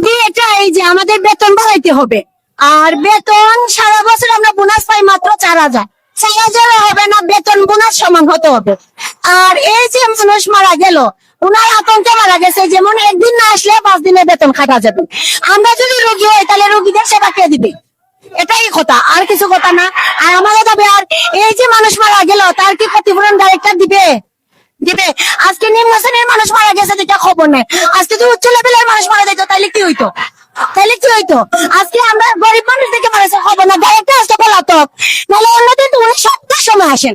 দাবি এটা এই যে আমাদের বেতন বাড়াইতে হবে। আর বেতন সারা বছর আমরা বোনাস পাই মাত্র 4,000। 4,000 হবে না, বেতন বোনাস সমান হতে হবে। আর এই যে মানুষ মারা গেল, ওনার আতঙ্কে মারা গেছে, যেমন একদিন না আসলে 5 দিনের বেতন কাটা যাবে। আমরা যদি রোগী হই তাহলে রোগীদের সেবা কে দিবে? এটাই কথা, আর কিছু কথা না। আর আমাদের দাবি, আর এই যে মানুষ মারা গেল তার কি ক্ষতিপূরণ ডাইরেক্টর দিবে? দিবে? আজকে নিম্ন শ্রেণীর মানুষ মারা গেছে যেটা খবর নেই, আজকে তো উচ্চ লেভেলের মানুষ মারা যেত, তাহলে কি হইতো? তাহলে কি হইতো? আজকে আমরা গরিব মানুষ থেকে মারা খবর না, ডাইরেক্টর আসতে পলাতক। নাহলে অন্যদিন তো উনি 7টার সময় আসেন,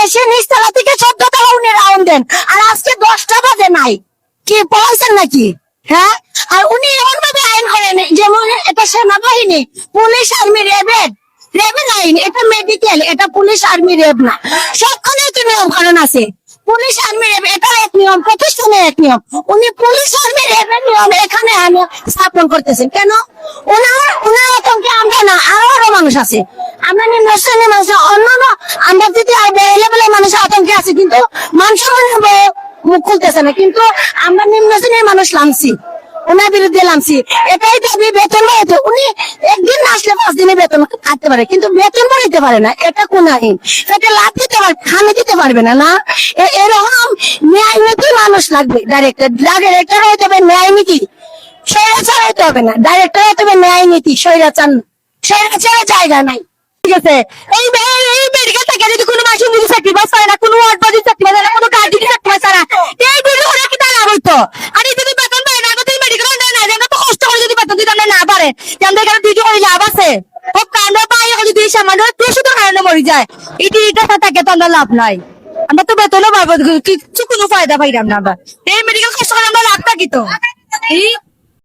এসে নিচতলা থেকে 14 টাকা উনি রাউন্ড দেন, আর আজকে 10টা বাজে নাই। কি পড়াইছেন নাকি? হ্যাঁ। আর উনি এমন ভাবে আইন করেন যেমন এটা সেনাবাহিনী, পুলিশ, আর্মি, রেবের আইন। এটা মেডিকেল, এটা পুলিশ, আর্মি, রেব না। সবখানে তো নিয়ম কানুন আছে। পুলিশ, আর্মি, রেব এটা এক নিয়ম, প্রতিষ্ঠানে এক নিয়ম। উনি পুলিশ, আর্মি, রেবের নিয়ম এখানে স্থাপন করতেছেন কেন? ওনার আতঙ্কে আমরা না, আরো মানুষ আছে। আমরা নিম্ন শ্রেণীর মানুষ, অন্যান্য আমরা যদি আর বড় লেভেলের মানুষের আতঙ্কে আছে, কিন্তু মানুষ মুখ খুলতেছে না। কিন্তু আমরা নিম্ন শ্রেণীর মানুষ নামছি, ওনার বিরুদ্ধে নামছি। এটাই দাবি, বেতন বাড়াইতে। উনি একদিন না আসলে 5 দিনে বেতন কাটতে পারে, কিন্তু বেতন বাড়াইতে পারে না। এটা কোন আইন? এটা লাভ দিতে পারে, খামে দিতে পারবে না। না, এরকম ন্যায় নীতি মানুষ লাগবে। ডাইরেক্টর হইতে হবে ন্যায় নীতি, স্বৈরাচার হইতে হবে না। ডাইরেক্টর হইতে হবে ন্যায় নীতি, স্বৈরাচারের জায়গা নাই। ঠিক আছে, এই মেডিকেল থেকে যদি কোনো মাসে চাকরি বাস পায় না, কোনো ওয়ার্ড বাজি চাকরি পায় না, কোনো গার্ডি চাকরি পায় না, এই বিল ওরা কি তারা হইতো? আর এই যদি বেতন পায় না, আমাদের মেডিকেল না কষ্ট করে যদি বেতন দিতে না পারে, আমাদের এখানে দুইটি করে লাভ আছে। ও কান্ড পাই যদি সামান্য 200 কারণে মরে যায়, এটা থাকে তো আমরা লাভ নাই। আমরা তো বেতনও পাবো, কিছু কোনো ফায়দা পাইলাম না। আমরা এই মেডিকেল কষ্ট করে আমরা লাভটা কি তো?